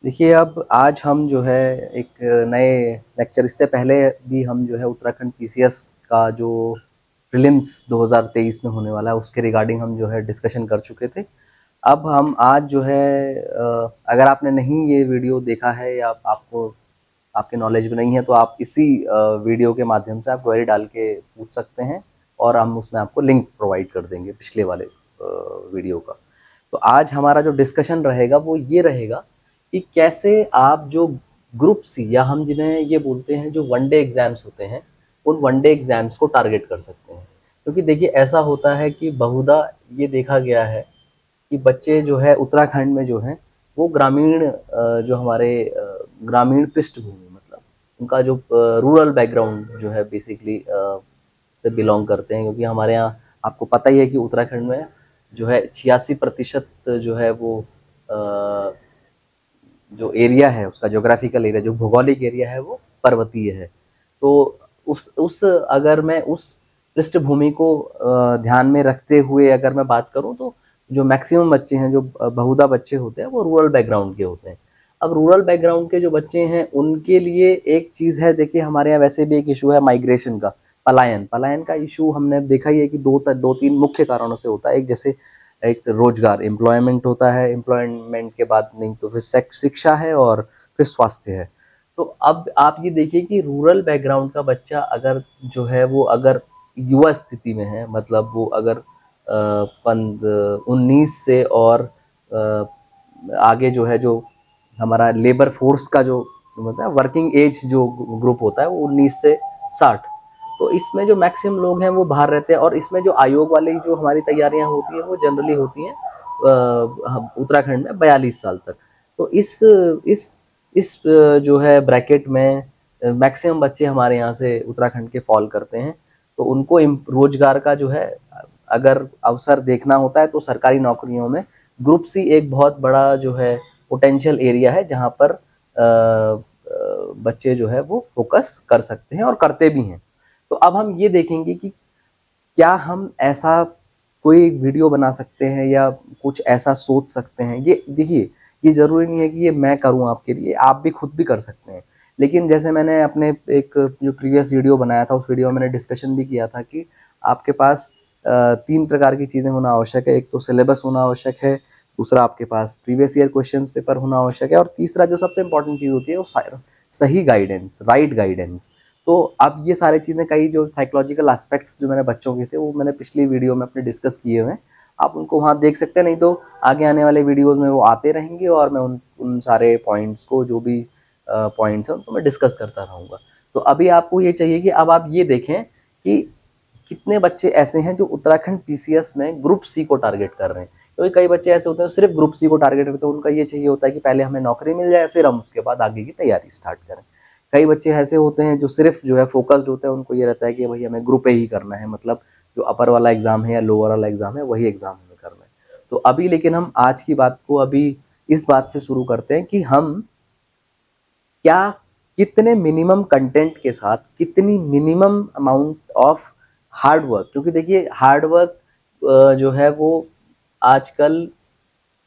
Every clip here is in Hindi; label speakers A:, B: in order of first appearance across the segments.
A: देखिए, अब आज हम जो है एक नए लेक्चर, इससे पहले भी हम जो है उत्तराखंड पीसीएस का जो प्रीलिम्स 2023 में होने वाला है उसके रिगार्डिंग हम जो है डिस्कशन कर चुके थे। अब हम आज जो है अगर आपने नहीं ये वीडियो देखा है या आपको आपके नॉलेज में नहीं है तो आप इसी वीडियो के माध्यम से आप क्वेरी डाल के पूछ सकते हैं और हम उसमें आपको लिंक प्रोवाइड कर देंगे पिछले वाले वीडियो का। तो आज हमारा जो डिस्कशन रहेगा वो ये रहेगा कि कैसे आप जो ग्रुप सी या हम जिन्हें ये बोलते हैं जो वनडे एग्जाम्स होते हैं, उन वनडे एग्जाम्स को टारगेट कर सकते हैं। क्योंकि देखिए ऐसा होता है कि बहुधा ये देखा गया है कि बच्चे जो है उत्तराखंड में जो हैं वो ग्रामीण जो हमारे ग्रामीण पृष्ठभूमि मतलब उनका जो रूरल बैकग्राउंड जो है बेसिकली से बिलोंग करते हैं। क्योंकि हमारे यहाँ आपको पता ही है कि उत्तराखंड में जो है 86% जो है वो जो एरिया है उसका ज्योग्राफिकल एरिया जो भौगोलिक एरिया है वो पर्वतीय है। तो उस अगर मैं उस पृष्ठभूमि को ध्यान में रखते हुए अगर मैं बात करूं तो जो मैक्सिमम बच्चे हैं जो बहुधा बच्चे होते हैं वो रूरल बैकग्राउंड के होते हैं। अब रूरल बैकग्राउंड के जो बच्चे हैं उनके लिए एक चीज़ है, देखिए हमारे यहाँ वैसे भी एक इशू है माइग्रेशन का, पलायन का इशू हमने देखा ही है कि दो तीन मुख्य कारणों से होता है। एक जैसे एक रोजगार एम्प्लॉयमेंट होता है, एम्प्लॉयमेंट के बाद नहीं तो फिर शिक्षा है और फिर स्वास्थ्य है। तो अब आप ये देखिए कि रूरल बैकग्राउंड का बच्चा अगर जो है वो अगर युवा स्थिति में है, मतलब वो अगर 19 से और आगे जो है जो हमारा लेबर फोर्स का जो मतलब वर्किंग एज जो ग्रुप होता है वो 19 से 60, तो इसमें जो मैक्सिमम लोग हैं वो बाहर रहते हैं। और इसमें जो आयोग वाली जो हमारी तैयारियां होती हैं वो जनरली होती हैं उत्तराखंड में 42 साल तक। तो इस जो है ब्रैकेट में मैक्सिमम बच्चे हमारे यहाँ से उत्तराखंड के फॉल करते हैं। तो उनको रोजगार का जो है अगर अवसर देखना होता है तो सरकारी नौकरियों में ग्रुप सी एक बहुत बड़ा जो है पोटेंशियल एरिया है जहाँ पर बच्चे जो है वो फोकस कर सकते हैं और करते भी हैं। तो अब हम ये देखेंगे कि क्या हम ऐसा कोई वीडियो बना सकते हैं या कुछ ऐसा सोच सकते हैं। ये देखिए, ये ज़रूरी नहीं है कि ये मैं करूँ आपके लिए, आप भी खुद भी कर सकते हैं। लेकिन जैसे मैंने अपने एक जो प्रीवियस वीडियो बनाया था उस वीडियो में मैंने डिस्कशन भी किया था कि आपके पास 3 प्रकार की चीज़ें होना आवश्यक है। एक तो सिलेबस होना आवश्यक है, दूसरा आपके पास प्रीवियस ईयर क्वेश्चंस पेपर होना आवश्यक है और तीसरा जो सबसे इम्पोर्टेंट चीज़ होती है वो सही गाइडेंस, राइट गाइडेंस। तो अब ये सारी चीज़ें, कई जो साइकोलॉजिकल एस्पेक्ट्स जो मैंने बच्चों के थे वो मैंने पिछली वीडियो में अपने डिस्कस किए हुए हैं, आप उनको वहाँ देख सकते हैं। नहीं तो आगे आने वाले वीडियोस में वो आते रहेंगे और मैं उन सारे पॉइंट्स को जो भी पॉइंट्स हैं उनको मैं डिस्कस करता रहूँगा। तो अभी आपको ये चाहिए कि अब आप ये देखें कि कितने बच्चे ऐसे हैं जो उत्तराखंड पीसीएस में ग्रुप सी को टारगेट कर रहे हैं। क्योंकि कई बच्चे ऐसे होते हैं सिर्फ ग्रुप सी को टारगेट करते हैं, उनका ये चाहिए होता है कि पहले हमें नौकरी मिल जाए फिर हम उसके बाद आगे की तैयारी स्टार्ट करें। कई बच्चे ऐसे होते हैं जो सिर्फ जो है फोकस्ड होते हैं, उनको ये रहता है कि भाई हमें ग्रुप ए ही करना है, मतलब जो अपर वाला एग्जाम है या लोअर वाला एग्जाम है वही एग्जाम हमें करना है। तो अभी लेकिन हम आज की बात को अभी इस बात से शुरू करते हैं कि हम क्या कितने मिनिमम कंटेंट के साथ कितनी minimum amount of hard work, क्योंकि देखिए हार्ड वर्क जो है वो आजकल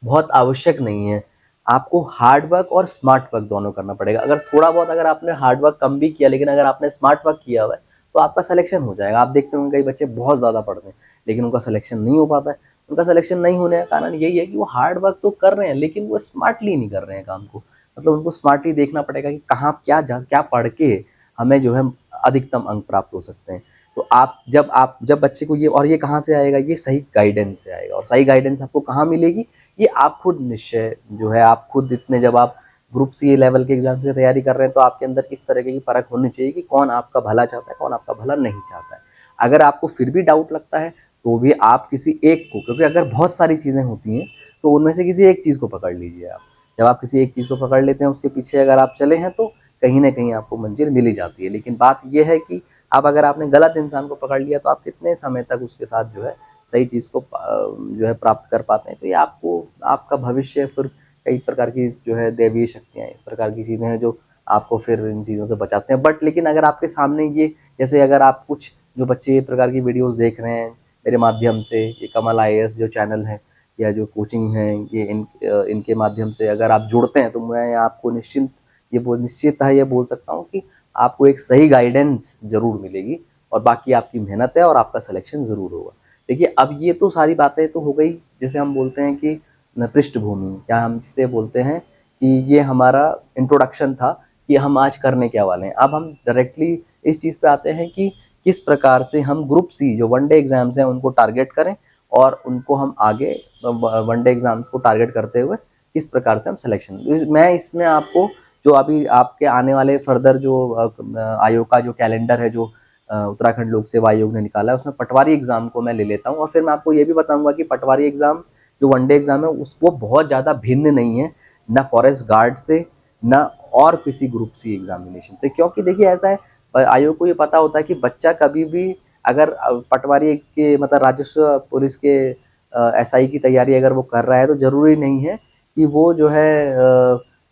A: बहुत आवश्यक नहीं है। आपको हार्ड वर्क और स्मार्ट वर्क दोनों करना पड़ेगा। अगर थोड़ा बहुत अगर आपने हार्ड वर्क कम भी किया लेकिन अगर आपने स्मार्ट वर्क किया हुआ है तो आपका सिलेक्शन हो जाएगा। आप देखते होंगे कई बच्चे बहुत ज़्यादा पढ़ते हैं लेकिन उनका सिलेक्शन नहीं हो पाता है। उनका सिलेक्शन नहीं होने का कारण यही है कि वो हार्ड वर्क तो कर रहे हैं लेकिन वो स्मार्टली नहीं कर रहे हैं काम को। मतलब उनको स्मार्टली देखना पड़ेगा कि कहाँ क्या पढ़ के हमें जो है अधिकतम अंक प्राप्त हो सकते हैं। तो आप जब बच्चे को ये कहाँ से आएगा, ये सही गाइडेंस से आएगा। और सही गाइडेंस आपको कहाँ मिलेगी, ये आप खुद निश्चय जो है आप खुद इतने जब आप ग्रुप सी लेवल के एग्जाम की तैयारी कर रहे हैं तो आपके अंदर इस तरह की परख होनी चाहिए कि कौन आपका भला चाहता है कौन आपका भला नहीं चाहता है। अगर आपको फिर भी डाउट लगता है तो भी आप किसी एक को, क्योंकि अगर बहुत सारी चीज़ें होती हैं तो उनमें से किसी एक चीज़ को पकड़ लीजिए आप। जब आप किसी एक चीज़ को पकड़ लेते हैं उसके पीछे अगर आप चले हैं तो कहीं ना कहीं आपको मंजिल मिल ही जाती है। लेकिन बात यह है कि अब अगर आपने गलत इंसान को पकड़ लिया तो आप कितने समय तक उसके साथ जो है सही चीज़ को जो है प्राप्त कर पाते हैं। तो ये आपको आपका भविष्य फिर कई प्रकार की जो है दैवीय शक्तियाँ इस प्रकार की चीज़ें हैं जो आपको फिर इन चीज़ों से बचाते हैं। बट लेकिन अगर आपके सामने ये, जैसे अगर आप कुछ जो बच्चे ये प्रकार की वीडियोस देख रहे हैं मेरे माध्यम से, ये कमल आईएएस जो चैनल है या जो कोचिंग है ये इनके माध्यम से अगर आप जुड़ते हैं तो मैं आपको निश्चित है ये बोल सकता हूँ कि आपको एक सही गाइडेंस ज़रूर मिलेगी और बाकी आपकी मेहनत है और आपका सिलेक्शन ज़रूर होगा। देखिए अब ये तो सारी बातें तो हो गई, जिसे हम बोलते हैं कि पृष्ठभूमि, या हम जिसे बोलते हैं कि ये हमारा इंट्रोडक्शन था कि हम आज करने क्या वाले हैं। अब हम डायरेक्टली इस चीज़ पे आते हैं कि किस प्रकार से हम ग्रुप सी जो वनडे एग्जाम्स हैं उनको टारगेट करें और उनको हम आगे वनडे एग्जाम्स को टारगेट करते हुए किस प्रकार से हम सिलेक्शन। मैं इसमें आपको जो अभी आपके आने वाले फर्दर जो आयोग का जो कैलेंडर है, जो उत्तराखंड लोक सेवा आयोग ने निकाला है, उसमें पटवारी एग्जाम को मैं ले लेता हूँ और फिर मैं आपको ये भी बताऊंगा कि पटवारी एग्जाम जो वनडे एग्जाम है उसको बहुत ज़्यादा भिन्न नहीं है ना फॉरेस्ट गार्ड से ना और किसी ग्रुप सी एग्जामिनेशन से। क्योंकि देखिए ऐसा है, आयोग को ये पता होता है कि बच्चा कभी भी अगर पटवारी के मतलब राजस्व पुलिस के एसआई की तैयारी अगर वो कर रहा है तो ज़रूरी नहीं है कि वो जो है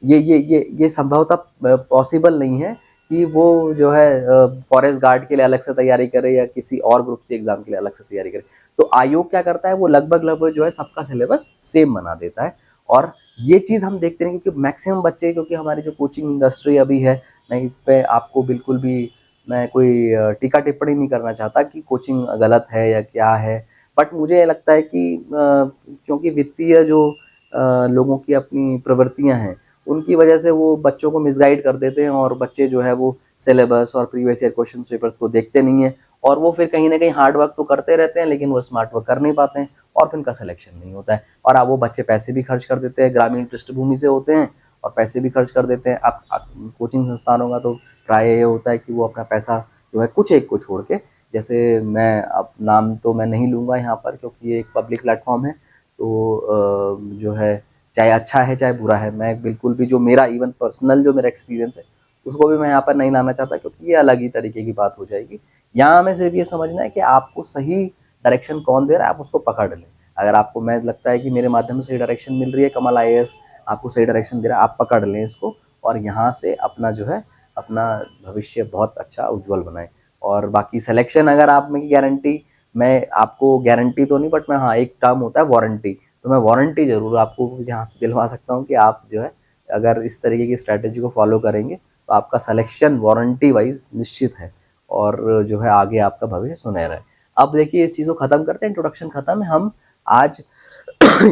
A: ये संभवतः पॉसिबल नहीं है कि वो जो है फॉरेस्ट गार्ड के लिए अलग से तैयारी करे या किसी और ग्रुप सी एग्जाम के लिए अलग से तैयारी करे। तो आयोग क्या करता है, वो लगभग जो है सबका सिलेबस सेम बना देता है। और ये चीज़ हम देखते हैं क्योंकि मैक्सिमम बच्चे, क्योंकि हमारी जो कोचिंग इंडस्ट्री अभी है, मैं इस पे आपको बिल्कुल भी मैं कोई टीका टिप्पणी नहीं करना चाहता कि कोचिंग गलत है या क्या है, बट मुझे लगता है कि क्योंकि वित्तीय जो लोगों की अपनी प्रवृत्तियां हैं उनकी वजह से वो बच्चों को मिसगाइड कर देते हैं और बच्चे जो है वो सिलेबस और प्रीवियस ईयर क्वेश्चन पेपर्स को देखते नहीं है और वो फिर कहीं ना कहीं हार्ड वर्क तो करते रहते हैं लेकिन वो स्मार्ट वर्क कर नहीं पाते हैं और फिर उनका सिलेक्शन नहीं होता है। और अब वो बच्चे पैसे भी खर्च कर देते हैं, ग्रामीण पृष्ठभूमि से होते हैं और पैसे भी खर्च कर देते हैं। अब कोचिंग संस्थानों का तो प्राय ये होता है कि वो अपना पैसा जो है कुछ एक को छोड़ के, जैसे मैं अब नाम तो मैं नहीं लूँगा यहाँ पर क्योंकि ये एक पब्लिक प्लेटफॉर्म है, तो जो है चाहे अच्छा है चाहे बुरा है, मैं बिल्कुल भी जो मेरा इवन पर्सनल जो मेरा एक्सपीरियंस है उसको भी मैं यहाँ पर नहीं लाना चाहता क्योंकि ये अलग ही तरीके की बात हो जाएगी। यहाँ हमें सिर्फ ये समझना है कि आपको सही डायरेक्शन कौन दे रहा है, आप उसको पकड़ लें। अगर आपको मैं लगता है कि मेरे माध्यम से सही डायरेक्शन मिल रही है, कमल आईएएस आपको सही डायरेक्शन दे रहा है, आप पकड़ लें इसको और यहाँ से अपना जो है अपना भविष्य बहुत अच्छा उज्जवल बनाएं। और बाकी सिलेक्शन अगर आप में की गारंटी, मैं आपको गारंटी तो नहीं बट मैं हाँ एक टर्म होता है वारंटी, तो मैं वारंटी ज़रूर आपको यहाँ से दिलवा सकता हूँ कि आप जो है अगर इस तरीके की स्ट्रैटेजी को फॉलो करेंगे तो आपका सिलेक्शन वारंटी वाइज निश्चित है और जो है आगे आपका भविष्य सुनहरा है। अब देखिए इस चीज़ को ख़त्म करते हैं, इंट्रोडक्शन ख़त्म है, हम आज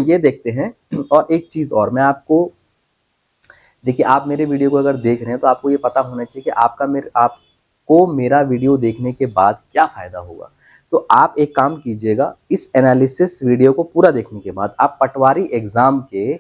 A: ये देखते हैं। और एक चीज़ और मैं आपको, देखिए आप मेरे वीडियो को अगर देख रहे हैं तो आपको ये पता होना चाहिए कि आपको मेरा वीडियो देखने के बाद क्या फ़ायदा होगा। तो आप एक काम कीजिएगा, इस एनालिसिस वीडियो को पूरा देखने के बाद आप पटवारी एग्ज़ाम के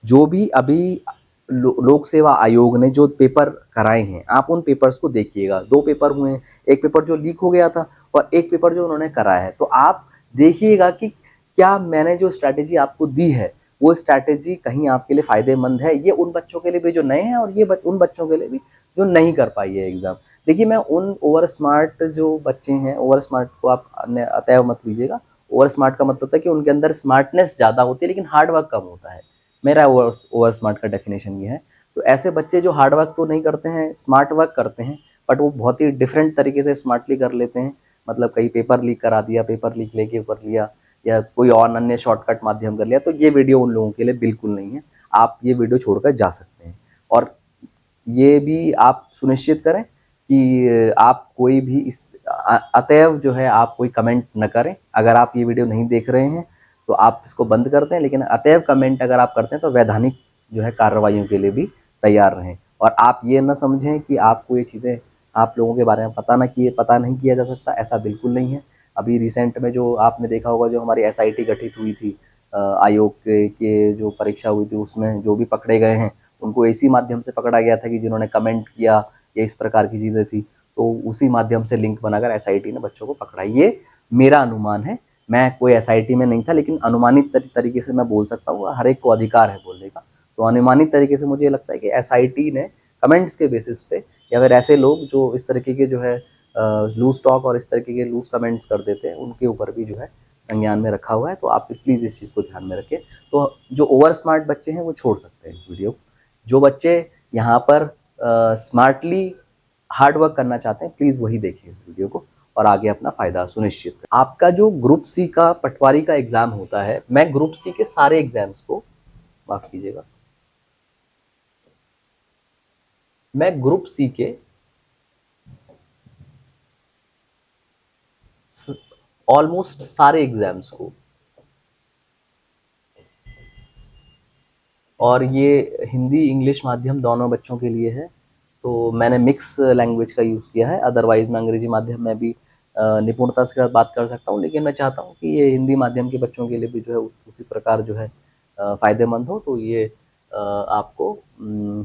A: जो भी अभी लोक सेवा आयोग ने जो पेपर कराए हैं आप उन पेपर्स को देखिएगा। 2 पेपर हुए हैं, एक पेपर जो लीक हो गया था और एक पेपर जो उन्होंने कराया है। तो आप देखिएगा कि क्या मैंने जो स्ट्रैटेजी आपको दी है वो स्ट्रैटेजी कहीं आपके लिए फ़ायदेमंद है। ये उन बच्चों के लिए भी जो नए हैं और ये उन बच्चों के लिए भी जो नहीं कर पाई है एग्ज़ाम। देखिए मैं उन ओवर स्मार्ट जो बच्चे हैं, ओवर स्मार्ट को आप अतएव मत लीजिएगा। ओवर स्मार्ट का मतलब होता है कि उनके अंदर स्मार्टनेस ज़्यादा होती है लेकिन हार्ड वर्क कम होता है। मेरा ओवर स्मार्ट का डेफिनेशन ये है। तो ऐसे बच्चे जो हार्ड वर्क तो नहीं करते हैं, स्मार्ट वर्क करते हैं, बट वो बहुत ही डिफरेंट तरीके से स्मार्टली कर लेते हैं। मतलब कहीं पेपर लीक करा दिया, पेपर लीक लेके कर लिया या कोई और अन्य शॉर्टकट माध्यम कर लिया, तो ये वीडियो उन लोगों के लिए बिल्कुल नहीं है। आप ये वीडियो छोड़कर जा सकते हैं। और ये भी आप सुनिश्चित करें कि आप कोई भी अतएव जो है आप कोई कमेंट न करें। अगर आप ये वीडियो नहीं देख रहे हैं तो आप इसको बंद कर दें, लेकिन अतएव कमेंट अगर आप करते हैं तो वैधानिक जो है कार्रवाइयों के लिए भी तैयार रहें। और आप ये ना समझें कि आपको ये चीज़ें आप लोगों के बारे में पता नहीं किया जा सकता, ऐसा बिल्कुल नहीं है। अभी रिसेंट में जो आपने देखा होगा, जो हमारी एसआईटी गठित हुई थी, आयोग के जो परीक्षा हुई थी उसमें जो भी पकड़े गए हैं उनको इसी माध्यम से पकड़ा गया था कि जिन्होंने कमेंट किया या इस प्रकार की चीज़ें थी, तो उसी माध्यम से लिंक बनाकर एसआईटी ने बच्चों को पकड़ा। ये मेरा अनुमान है, मैं कोई एसआईटी में नहीं था लेकिन अनुमानित तरीके से मैं बोल सकता हूँ, हर एक को अधिकार है बोलने का। तो अनुमानित तरीके से मुझे लगता है कि एसआईटी ने कमेंट्स के बेसिस पे या फिर ऐसे लोग जो इस तरीके के जो है लूज टॉक और इस तरीके के लूज कमेंट्स कर देते हैं उनके ऊपर भी जो है संज्ञान में रखा हुआ है। तो आप प्लीज़ इस चीज़ को ध्यान में रखें। तो जो ओवर स्मार्ट बच्चे हैं वो छोड़ सकते हैं इस वीडियो को। जो बच्चे यहाँ पर स्मार्टली हार्ड वर्क करना चाहते हैं प्लीज़ वही देखिए इस वीडियो को। और आगे अपना फायदा सुनिश्चित करें। आपका जो ग्रुप सी का पटवारी का एग्जाम होता है, मैं ग्रुप सी के सारे एग्जाम्स को, माफ कीजिएगा, मैं ग्रुप सी के ऑलमोस्ट सारे एग्जाम्स को, और ये हिंदी इंग्लिश माध्यम दोनों बच्चों के लिए है, तो मैंने मिक्स लैंग्वेज का यूज़ किया है। अदरवाइज़ मैं अंग्रेजी माध्यम में भी निपुणता से बात कर सकता हूँ, लेकिन मैं चाहता हूँ कि ये हिंदी माध्यम के बच्चों के लिए भी जो है उसी प्रकार जो है फ़ायदेमंद हो। तो ये आपको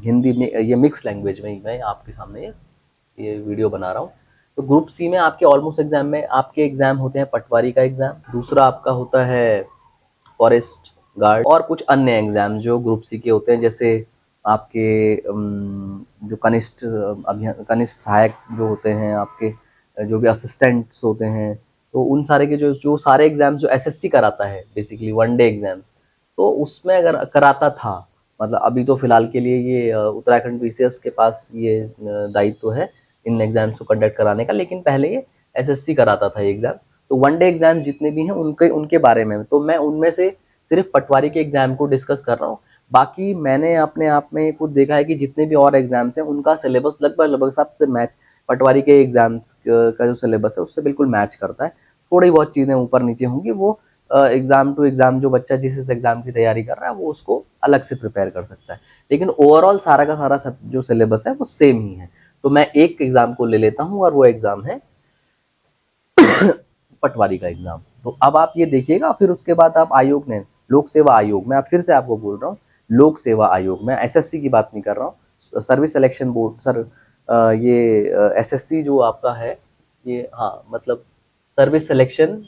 A: हिंदी में ये मिक्स लैंग्वेज में ही मैं आपके सामने ये वीडियो बना रहा हूँ। तो ग्रुप सी में आपके ऑलमोस्ट एग्जाम में आपके एग्जाम होते हैं पटवारी का एग्जाम, दूसरा आपका होता है फॉरेस्ट गार्ड, और कुछ अन्य एग्जाम जो ग्रुप सी के होते हैं, जैसे आपके जो कनिष्ठ सहायक जो होते हैं, आपके जो भी असिस्टेंट्स होते हैं, तो उन सारे के जो सारे एग्जाम्स जो एसएससी कराता है, बेसिकली वनडे एग्जाम्स, तो उसमें अगर कराता था, मतलब अभी तो फिलहाल के लिए ये उत्तराखंड बीसीएस के पास ये दायित्व है इन एग्जाम्स को कंडक्ट कराने का, लेकिन पहले ये एसएससी कराता था ये एग्जाम। तो वनडे एग्जाम जितने भी हैं उनके बारे में, तो मैं उनमें से सिर्फ पटवारी के एग्जाम को डिस्कस कर रहा हूँ। बाकी मैंने अपने आप में खुद देखा है कि जितने भी और एग्जाम्स हैं उनका सिलेबस लगभग सबसे मैच, पटवारी के एग्जाम्स का जो सिलेबस है उससे बिल्कुल मैच करता है। थोड़ी बहुत चीज़ें ऊपर नीचे होंगी, वो एग्जाम टू एग्जाम जो बच्चा जिस एग्जाम की तैयारी कर रहा है वो उसको अलग से प्रिपेयर कर सकता है, लेकिन ओवरऑल सारा का सारा सब जो सिलेबस है वो सेम ही है। तो मैं एक एग्जाम को ले लेता हूँ और वो एग्जाम है पटवारी का एग्जाम। तो अब आप ये देखिएगा, फिर उसके बाद आप आयोग ने, लोक सेवा आयोग, मैं फिर से आपको बोल रहा हूँ लोक सेवा आयोग, मैं एसएससी की बात नहीं कर रहा हूँ, सर्विस सिलेक्शन बोर्ड सर, ये एसएससी जो आपका है ये, हाँ मतलब सर्विस सिलेक्शन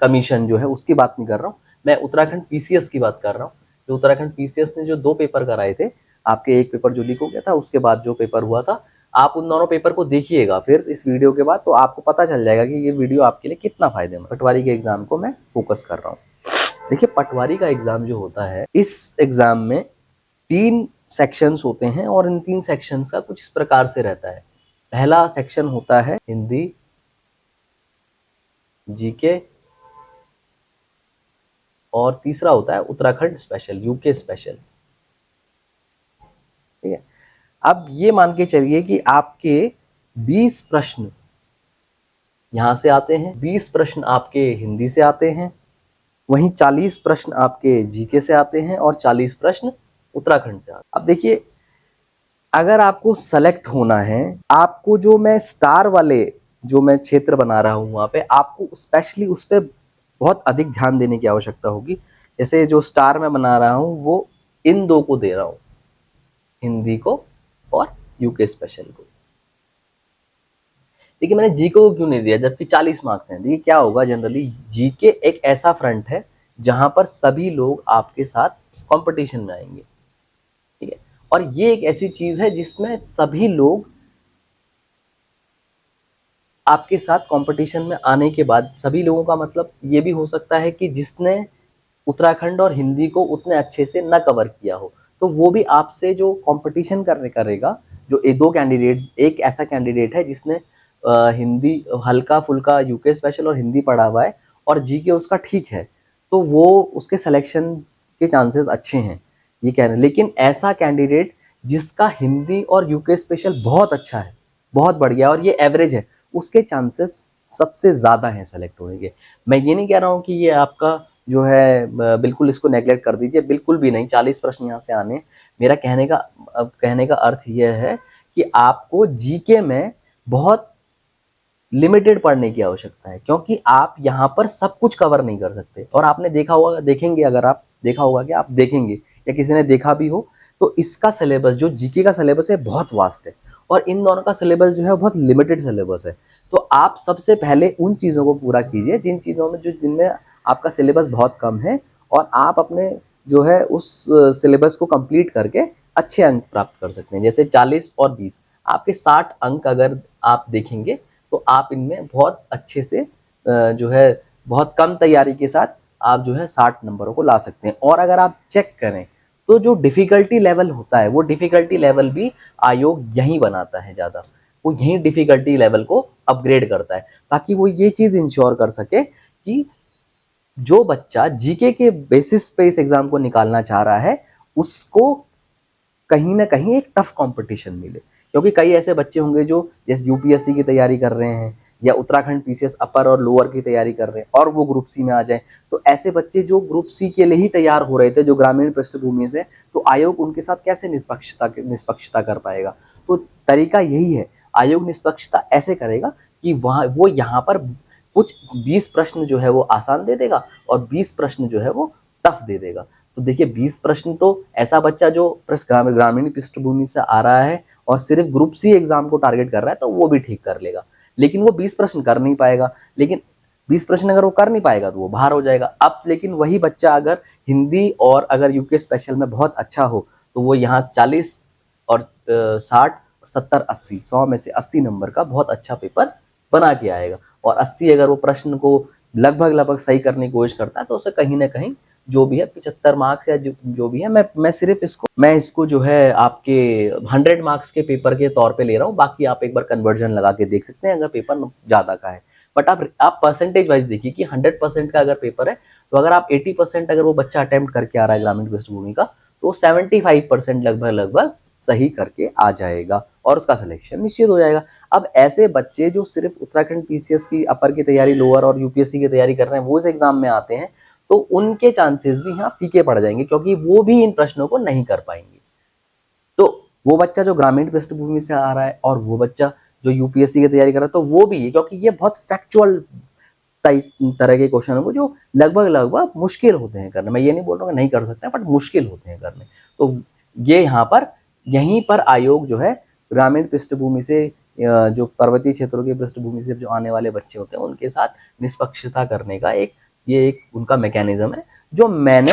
A: कमीशन जो है उसकी बात नहीं कर रहा हूँ, मैं उत्तराखंड पीसीएस की बात कर रहा हूँ। जो उत्तराखंड पीसीएस ने जो 2 पेपर कराए थे, आपके एक पेपर जो लीक हो गया था, उसके बाद जो पेपर हुआ था, आप उन दोनों पेपर को देखिएगा फिर इस वीडियो के बाद, तो आपको पता चल जाएगा कि ये वीडियो आपके लिए कितना फायदेमंद। पटवारी के एग्जाम को मैं फोकस कर रहा हूँ। देखिए पटवारी का एग्जाम जो होता है, इस एग्जाम में 3 सेक्शंस होते हैं और इन 3 सेक्शंस का कुछ इस प्रकार से रहता है। पहला सेक्शन होता है हिंदी, जीके, और तीसरा होता है उत्तराखंड स्पेशल, यूके स्पेशल। ठीक है, अब ये मान के चलिए कि आपके 20 प्रश्न यहां से आते हैं, 20 प्रश्न आपके हिंदी से आते हैं, वहीं 40 प्रश्न आपके जीके से आते हैं और 40 प्रश्न उत्तराखंड से आते हैं। अब देखिए, अगर आपको सेलेक्ट होना है, आपको जो मैं स्टार वाले जो मैं क्षेत्र बना रहा हूं वहां पे आपको स्पेशली उस पर बहुत अधिक ध्यान देने की आवश्यकता होगी। जैसे जो स्टार मैं बना रहा हूं वो इन 2 को दे रहा हूं, हिंदी को और यूके स्पेशल को। देखिए मैंने जीके को क्यों नहीं दिया जबकि 40 मार्क्स हैं। देखिए क्या होगा, जनरली जीके एक ऐसा फ्रंट है जहां पर सभी लोग आपके साथ कंपटीशन में आएंगे, ठीक है, और ये एक ऐसी चीज है जिसमें सभी लोग आपके साथ कंपटीशन में आने के बाद, सभी लोगों का मतलब ये भी हो सकता है कि जिसने उत्तराखंड और हिंदी को उतने अच्छे से न कवर किया हो, तो वो भी आपसे जो कंपटीशन करेगा, जो 2 कैंडिडेट्स, एक ऐसा कैंडिडेट है जिसने हिंदी हल्का फुल्का यूके स्पेशल और हिंदी पढ़ा हुआ है और जीके उसका ठीक है, तो वो उसके सिलेक्शन के चांसेस अच्छे हैं, ये कह रहे हैं। लेकिन ऐसा कैंडिडेट जिसका हिंदी और यूके स्पेशल बहुत अच्छा है, बहुत बढ़िया, और ये एवरेज है, उसके चांसेस सबसे ज़्यादा हैं सेलेक्ट होने के। मैं ये नहीं कह रहा हूँ कि ये आपका जो है बिल्कुल इसको नेगलेक्ट कर दीजिए, बिल्कुल भी नहीं, 40 प्रश्न यहाँ से आने। मेरा कहने का अर्थ यह है कि आपको जीके में बहुत लिमिटेड पढ़ने की आवश्यकता है, क्योंकि आप यहाँ पर सब कुछ कवर नहीं कर सकते। और आपने देखा होगा, देखेंगे, अगर आप देखा होगा कि आप देखेंगे या किसी ने देखा भी हो, तो इसका सिलेबस जो जीके का सिलेबस है बहुत वास्ट है और इन दोनों का सिलेबस जो है बहुत लिमिटेड सिलेबस है। तो आप सबसे पहले उन चीज़ों को पूरा कीजिए जिनमें आपका सिलेबस बहुत कम है, और आप अपने जो है उस सिलेबस को कंप्लीट करके अच्छे अंक प्राप्त कर सकते हैं। जैसे 40 और 20, आपके 60 अंक अगर आप देखेंगे तो आप इनमें बहुत अच्छे से जो है बहुत कम तैयारी के साथ आप जो है 60 नंबरों को ला सकते हैं। और अगर आप चेक करें तो जो डिफ़िकल्टी लेवल होता है, वो डिफ़िकल्टी लेवल भी आयोग यही बनाता है ज़्यादा। वो यही डिफिकल्टी लेवल को अपग्रेड करता है, ताकि वो ये चीज इंश्योर कर सके कि जो बच्चा जीके के बेसिस पे इस एग्जाम को निकालना चाह रहा है उसको कहीं ना कहीं एक टफ कंपटीशन मिले। क्योंकि कई ऐसे बच्चे होंगे जो जैसे यूपीएससी की तैयारी कर रहे हैं या उत्तराखंड पीसीएस अपर और लोअर की तैयारी कर रहे हैं और वो ग्रुप सी में आ जाए, तो ऐसे बच्चे जो ग्रुप सी के लिए ही तैयार हो रहे थे, जो ग्रामीण पृष्ठभूमि से, तो आयोग उनके साथ कैसे निष्पक्षता कर पाएगा। तो तरीका यही है, आयोग निष्पक्षता ऐसे करेगा कि वहाँ वो यहाँ पर कुछ 20 प्रश्न जो है वो आसान दे देगा और 20 प्रश्न जो है वो टफ दे देगा। तो देखिए 20 प्रश्न तो ऐसा बच्चा जो ग्रामीण पृष्ठभूमि से आ रहा है और सिर्फ ग्रुप सी एग्जाम को टारगेट कर रहा है तो वो भी ठीक कर लेगा, लेकिन वो 20 प्रश्न कर नहीं पाएगा। लेकिन 20 प्रश्न अगर वो कर नहीं पाएगा तो वो बाहर हो जाएगा। अब लेकिन वही बच्चा अगर हिंदी और अगर यूके स्पेशल में बहुत अच्छा हो तो वो यहाँ 40 और 60 70 80 100 में से 80 नंबर का बहुत अच्छा पेपर बना के आएगा। और 80 अगर वो प्रश्न को लगभग सही करने की कोशिश करता है तो उसे कहीं ना कहीं जो भी है 75 मार्क्स या जो भी है, मैं सिर्फ इसको जो है आपके 100 मार्क्स के पेपर के तौर पे ले रहा हूँ। बाकी आप एक बार कन्वर्जन लगा के देख सकते हैं अगर पेपर ज्यादा का है। बट आप परसेंटेज वाइज देखिए कि 100% का अगर पेपर है तो अगर आप 80% अगर वो बच्चा अटेम्प्ट करके आ रहा है ग्रामीण पृष्ठभूमि का तो 75% लगभग सही करके आ जाएगा और उसका सिलेक्शन निश्चित हो जाएगा। अब ऐसे बच्चे जो सिर्फ उत्तराखंड पीसीएस की अपर की तैयारी, लोअर और यूपीएससी की तैयारी कर रहे हैं, वो इस एग्जाम में आते हैं तो उनके चांसेस भी यहाँ फीके पड़ जाएंगे क्योंकि वो भी इन प्रश्नों को नहीं कर पाएंगे। तो वो बच्चा जो ग्रामीण पृष्ठभूमि से आ रहा है और वो बच्चा जो यूपीएससी की तैयारी कर रहा है तो वो भी है, क्योंकि ये बहुत फैक्चुअल तरह के क्वेश्चन है जो लगभग मुश्किल होते हैं करने। मैं ये नहीं बोल रहा हूँ नहीं कर सकते हैं, बट मुश्किल होते हैं करने। तो ये यहाँ पर यहीं पर आयोग जो है ग्रामीण पृष्ठभूमि से जो पर्वतीय क्षेत्रों की पृष्ठभूमि से जो आने वाले बच्चे होते हैं उनके साथ निष्पक्षता करने का एक उनका मैकेनिज्म है जो मैंने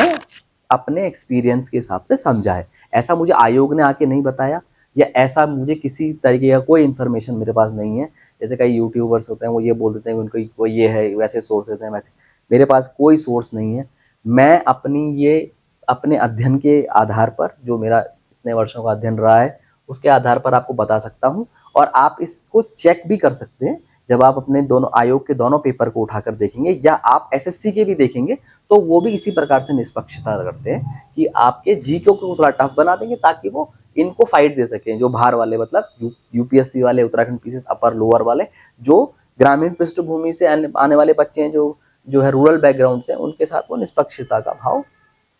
A: अपने एक्सपीरियंस के हिसाब से समझा है। ऐसा मुझे आयोग ने आके नहीं बताया या ऐसा मुझे किसी तरीके का कोई इन्फॉर्मेशन मेरे पास नहीं है। जैसे कई यूट्यूबर्स होते हैं वो ये बोल देते हैं कि उनको ये है, वैसे सोर्सेज हैं, वैसे मेरे पास कोई सोर्स नहीं है। मैं अपने अध्ययन के आधार पर, जो मेरा इतने वर्षों का अध्ययन रहा है उसके आधार पर आपको बता सकता हूँ। और आप इसको चेक भी कर सकते हैं जब आप अपने दोनों आयोग के दोनों पेपर को उठाकर देखेंगे या आप एसएससी के भी देखेंगे तो वो भी इसी प्रकार से निष्पक्षता करते हैं कि आपके जीके को थोड़ा टफ बना देंगे ताकि वो इनको फाइट दे सकें, जो बाहर वाले मतलब यूपीएससी वाले, उत्तराखंड पीसीएस अपर लोअर वाले, जो ग्रामीण पृष्ठभूमि से आने वाले बच्चे हैं, जो है रूरल बैकग्राउंड से, उनके साथ वो निष्पक्षता का भाव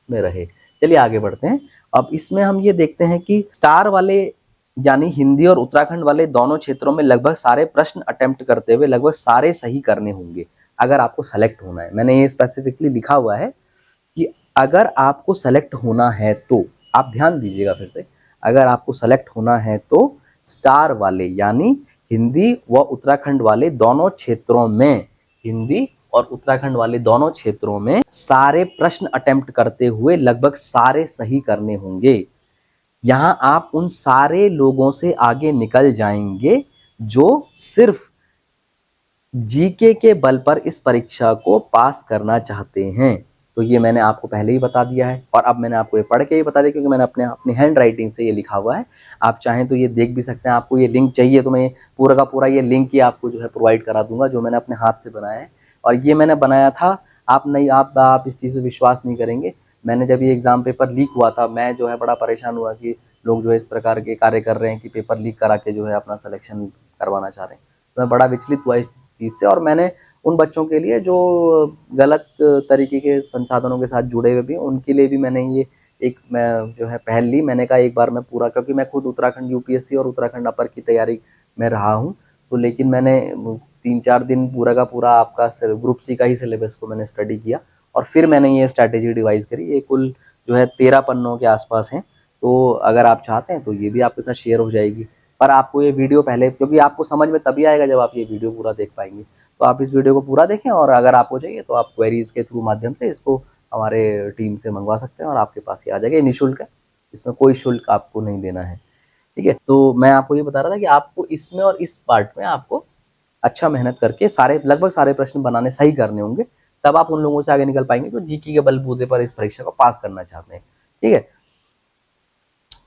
A: में रहे। चलिए आगे बढ़ते हैं। अब इसमें हम ये देखते हैं कि स्टार वाले यानी हिंदी और उत्तराखंड वाले दोनों क्षेत्रों में लगभग सारे प्रश्न अटेम्प्ट करते हुए लगभग सारे सही करने होंगे अगर आपको सेलेक्ट होना है। मैंने ये स्पेसिफिकली लिखा हुआ है कि अगर आपको सेलेक्ट होना है तो, आप ध्यान दीजिएगा फिर से, अगर आपको सेलेक्ट होना है तो स्टार वाले यानी हिंदी व उत्तराखंड वाले दोनों क्षेत्रों में, हिंदी और उत्तराखंड वाले दोनों क्षेत्रों में सारे प्रश्न अटेम्प्ट करते हुए लगभग सारे सही करने होंगे। यहाँ आप उन सारे लोगों से आगे निकल जाएंगे जो सिर्फ जीके के बल पर इस परीक्षा को पास करना चाहते हैं। तो ये मैंने आपको पहले ही बता दिया है और अब मैंने आपको ये पढ़ के ही बता दिया क्योंकि मैंने अपनी हैंड राइटिंग से ये लिखा हुआ है। आप चाहें तो ये देख भी सकते हैं। आपको ये लिंक चाहिए तो मैं पूरा का पूरा ये लिंक ही आपको जो है प्रोवाइड करा दूंगा, जो मैंने अपने हाथ से बनाया है। और ये मैंने बनाया था, आप इस चीज़ से विश्वास नहीं करेंगे। मैंने जब ये एग्जाम पेपर लीक हुआ था, मैं जो है बड़ा परेशान हुआ कि लोग जो है इस प्रकार के कार्य कर रहे हैं कि पेपर लीक करा के जो है अपना सिलेक्शन करवाना चाह रहे हैं। मैं बड़ा विचलित हुआ इस चीज़ से और मैंने उन बच्चों के लिए जो गलत तरीके के संसाधनों के साथ जुड़े हुए भी, उनके लिए भी मैंने ये मैं जो है पहल ली। मैंने कहा एक बार मैं पूरा, क्योंकि मैं खुद उत्तराखंड यूपीएससी और उत्तराखंड अपर की तैयारी में रहा हूँ, तो लेकिन मैंने 3-4 दिन पूरा का पूरा आपका ग्रुप सी का ही सिलेबस को मैंने स्टडी किया और फिर मैंने ये स्ट्रैटेजी डिवाइस करी। ये कुल जो है 13 पन्नों के आसपास हैं। तो अगर आप चाहते हैं तो ये भी आपके साथ शेयर हो जाएगी। पर आपको ये वीडियो पहले, क्योंकि आपको समझ में तभी आएगा जब आप ये वीडियो पूरा देख पाएंगे, तो आप इस वीडियो को पूरा देखें और अगर आपको चाहिए तो आप क्वेरीज के थ्रू माध्यम से इसको हमारे टीम से मंगवा सकते हैं और आपके पास ये आ जाएगा। निःशुल्क है, इसमें कोई शुल्क आपको नहीं देना है, ठीक है। तो मैं आपको ये बता रहा था कि आपको इसमें और इस पार्ट में आपको अच्छा मेहनत करके लगभग सारे प्रश्न बनाने सही करने होंगे, तब आप उन लोगों से आगे निकल पाएंगे जो जीके के बलबूते पर इस परीक्षा को पास करना चाहते हैं, ठीक है।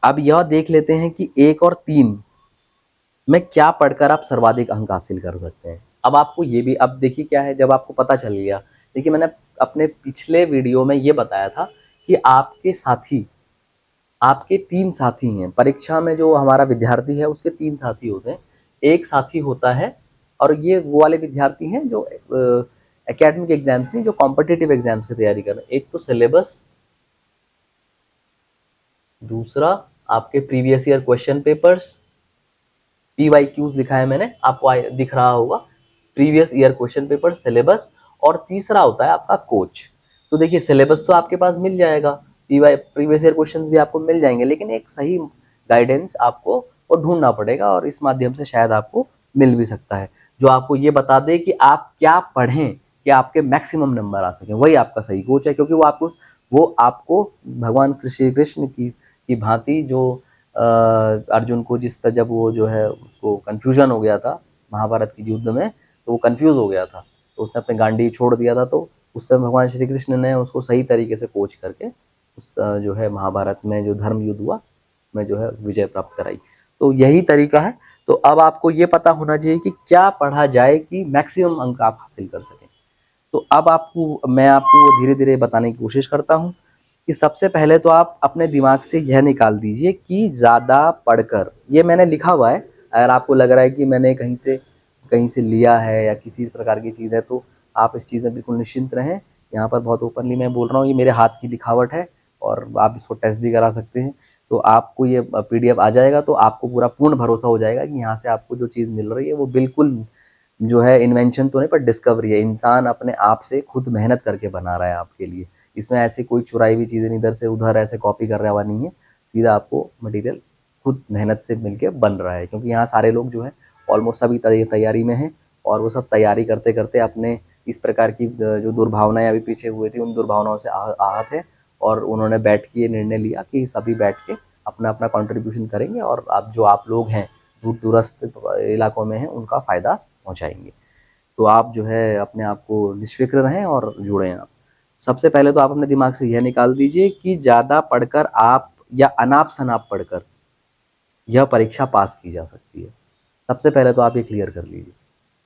A: अब यह देख लेते हैं कि 1 और 3 में क्या पढ़कर आप सर्वाधिक अंक हासिल कर सकते हैं। अब आपको ये भी, अब देखिए क्या है, जब आपको पता चल गया, देखिए मैंने अपने पिछले वीडियो में ये बताया था कि आपके 3 साथी हैं। परीक्षा में जो हमारा विद्यार्थी है उसके 3 साथी होते हैं। एक साथी होता है, और ये वो वाले विद्यार्थी हैं जो एकेडमिक एग्जाम्स नहीं, जो कॉम्पिटिटिव एग्जाम्स की तैयारी कर रहे हैं। एक तो सिलेबस, दूसरा आपके previous year question papers, PYQs लिखा है मैंने, आपको दिख रहा होगा, previous year question paper, syllabus, और तीसरा होता है आपका कोच। तो देखिए सिलेबस तो आपके पास मिल जाएगा, प्रीवियस ईयर क्वेश्चंस भी आपको मिल जाएंगे, लेकिन एक सही गाइडेंस आपको और ढूंढना पड़ेगा, और इस माध्यम से शायद आपको मिल भी सकता है, जो आपको ये बता दे कि आप क्या पढ़ें कि आपके मैक्सिमम नंबर आ सकें। वही आपका सही कोच है, क्योंकि वो आपको भगवान श्री कृष्ण की भांति, जो अर्जुन को जब वो जो है उसको कन्फ्यूजन हो गया था महाभारत के युद्ध में, तो वो कन्फ्यूज हो गया था, तो उसने अपने गांडी छोड़ दिया था, तो उस समय भगवान श्री कृष्ण ने उसको सही तरीके से कोच करके उस जो है महाभारत में जो धर्म युद्ध हुआ उसमें जो है विजय प्राप्त कराई। तो यही तरीका है। तो अब आपको ये पता होना चाहिए कि क्या पढ़ा जाए कि मैक्सिमम अंक आप हासिल कर सकें। तो अब मैं आपको धीरे धीरे बताने की कोशिश करता हूँ कि सबसे पहले तो आप अपने दिमाग से यह निकाल दीजिए कि ज़्यादा पढ़कर, ये मैंने लिखा हुआ है, अगर आपको लग रहा है कि मैंने कहीं से लिया है या किसी प्रकार की चीज़ है, तो आप इस चीज़ में बिल्कुल निश्चिंत रहें। यहाँ पर बहुत ओपनली मैं बोल रहा हूँ, ये मेरे हाथ की लिखावट है, और आप इसको टेस्ट भी करा सकते हैं। तो आपको ये PDF आ जाएगा, तो आपको पूरा पूर्ण भरोसा हो जाएगा कि यहाँ से आपको जो चीज़ मिल रही है वो बिल्कुल जो है इन्वेंशन तो नहीं, पर डिस्कवरी है। इंसान अपने आप से खुद मेहनत करके बना रहा है आपके लिए। इसमें ऐसे कोई चुराई हुई चीज़ें इधर से उधर ऐसे कॉपी कर रहा हुआ नहीं है, सीधा आपको मटेरियल खुद मेहनत से मिलके बन रहा है। क्योंकि यहाँ सारे लोग जो है ऑलमोस्ट सभी तैयारी में हैं, और वो सब तैयारी करते करते अपने इस प्रकार की जो दुर्भावनाएं अभी पीछे हुई थी, उन दुर्भावनाओं से आहत है, और उन्होंने बैठ के ये निर्णय लिया कि सभी बैठ के अपना अपना कॉन्ट्रीब्यूशन करेंगे, और आप लोग हैं दूर दूरस्थ इलाकों में हैं उनका फ़ायदा पहुँचाएंगे। तो आप जो है अपने आप को निष्फ़िक्र रहें और जुड़ें आप। सबसे पहले तो आप अपने दिमाग से यह निकाल दीजिए कि ज़्यादा पढ़कर आप या अनाप-शनाप पढ़कर यह परीक्षा पास की जा सकती है। सबसे पहले तो आप ये क्लियर कर लीजिए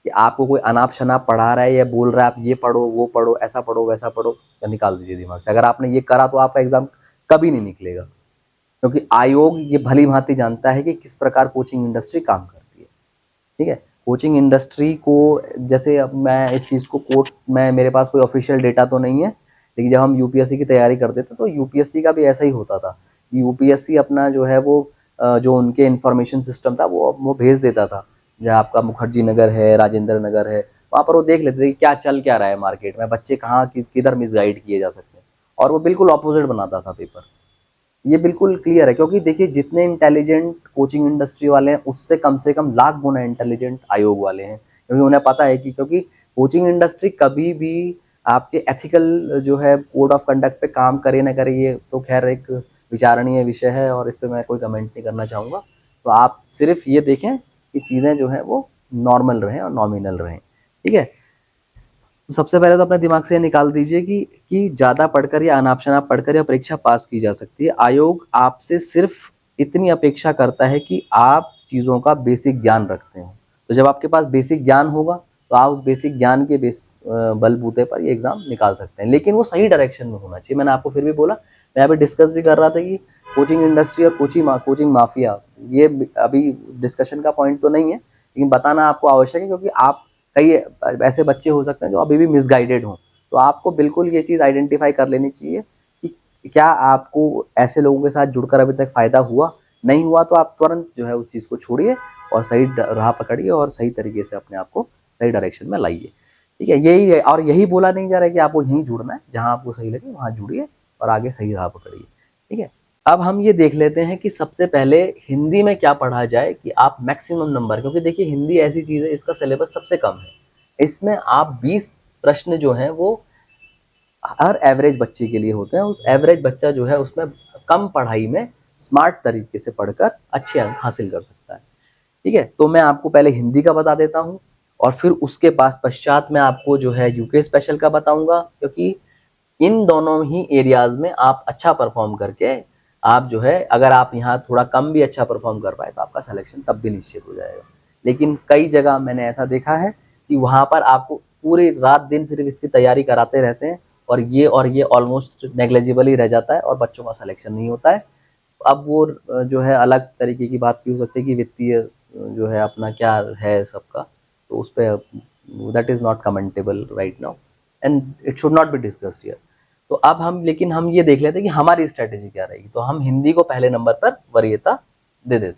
A: कि आपको कोई अनाप-शनाप पढ़ा रहा है या बोल रहा है आप ये पढ़ो, वो पढ़ो, ऐसा पढ़ो, वैसा पढ़ो, तो निकाल दीजिए दिमाग से। अगर आपने ये करा तो आपका एग्ज़ाम कभी नहीं निकलेगा, क्योंकि आयोग ये भली-भाँति जानता है कि किस प्रकार कोचिंग इंडस्ट्री काम करती है। ठीक है? कोचिंग इंडस्ट्री को, जैसे अब मैं इस चीज़ को मेरे पास कोई ऑफिशियल डेटा तो नहीं है, लेकिन जब हम यूपीएससी की तैयारी करते थे तो यूपीएससी का भी ऐसा ही होता था। यूपीएससी अपना जो है वो जो उनके इंफॉर्मेशन सिस्टम था वो भेज देता था। जहाँ आपका मुखर्जी नगर है, राजेंद्र नगर है, वहाँ पर वो देख लेते थे कि क्या रहा है मार्केट में, बच्चे कहाँ किधर मिसगाइड किए जा सकते हैं, और वो बिल्कुल ऑपोजिट बनाता था पेपर। ये बिल्कुल क्लियर है, क्योंकि देखिए जितने इंटेलिजेंट कोचिंग इंडस्ट्री वाले हैं उससे कम से कम लाख गुना इंटेलिजेंट आयोग वाले हैं, क्योंकि उन्हें पता है कि क्योंकि कोचिंग इंडस्ट्री कभी भी आपके एथिकल जो है कोड ऑफ कंडक्ट पे काम करे ना करे, ये तो खैर एक विचारणीय विषय है, और इस पर मैं कोई कमेंट नहीं करना चाहूँगा। तो आप सिर्फ ये देखें कि चीज़ें जो हैं वो नॉर्मल रहें और नॉमिनल रहें। ठीक है? तो सबसे पहले तो अपने दिमाग से निकाल दीजिए कि ज़्यादा पढ़कर या अनाप-शनाप पढ़कर यह परीक्षा पास की जा सकती है। आयोग आपसे सिर्फ इतनी अपेक्षा करता है कि आप चीज़ों का बेसिक ज्ञान रखते हो। तो जब आपके पास बेसिक ज्ञान होगा, तो आप उस बेसिक ज्ञान के बलबूते पर ये एग्ज़ाम निकाल सकते हैं। लेकिन वो सही डायरेक्शन में होना चाहिए। मैंने आपको फिर भी बोला, मैं अभी डिस्कस भी कर रहा था कि कोचिंग इंडस्ट्री और कोचिंग माफिया, ये अभी डिस्कशन का पॉइंट तो नहीं है, लेकिन बताना आपको आवश्यक है, क्योंकि कई ऐसे बच्चे हो सकते हैं जो अभी भी मिसगाइडेड हों। तो आपको बिल्कुल ये चीज़ आइडेंटिफाई कर लेनी चाहिए कि क्या आपको ऐसे लोगों के साथ जुड़कर अभी तक फ़ायदा हुआ, नहीं हुआ, तो आप तुरंत जो है उस चीज़ को छोड़िए और सही राह पकड़िए और सही तरीके से अपने आप को सही डायरेक्शन में लाइए। ठीक है? यही है, और यही बोला नहीं जा रहा है कि आपको यहीं जुड़ना है, जहाँ आपको सही लगे वहाँ जुड़िए और आगे सही राह पकड़िए। ठीक है? अब हम ये देख लेते हैं कि सबसे पहले हिंदी में क्या पढ़ा जाए कि आप मैक्सिमम नंबर, क्योंकि देखिए हिंदी ऐसी चीज़ है, इसका सिलेबस सबसे कम है। इसमें आप 20 प्रश्न जो हैं वो हर एवरेज बच्चे के लिए होते हैं। उस एवरेज बच्चा जो है उसमें कम पढ़ाई में स्मार्ट तरीके से पढ़कर अच्छे अंक हासिल कर सकता है। ठीक है? तो मैं आपको पहले हिंदी का बता देता हूँ, और फिर उसके पश्चात मैं आपको जो है यूके स्पेशल का बताऊंगा, क्योंकि इन दोनों ही एरियाज में आप अच्छा परफॉर्म करके आप जो है अगर आप यहाँ थोड़ा कम भी अच्छा परफॉर्म कर पाए तो आपका सिलेक्शन तब भी निश्चित हो जाएगा। लेकिन कई जगह मैंने ऐसा देखा है कि वहाँ पर आपको पूरी रात दिन सिर्फ इसकी तैयारी कराते रहते हैं और ये ऑलमोस्ट नेग्लिजिबल ही रह जाता है और बच्चों का सिलेक्शन नहीं होता है। अब वो जो है अलग तरीके की बात भी हो सकती है कि वित्तीय जो है अपना क्या है सबका, तो उस पे that is not commendable right now and it should not be discussed here. तो अब हम ये देख लेते हैं कि हमारी स्ट्रैटेजी क्या रहेगी। तो हम हिंदी को पहले नंबर पर वरीयता दे देते हैं।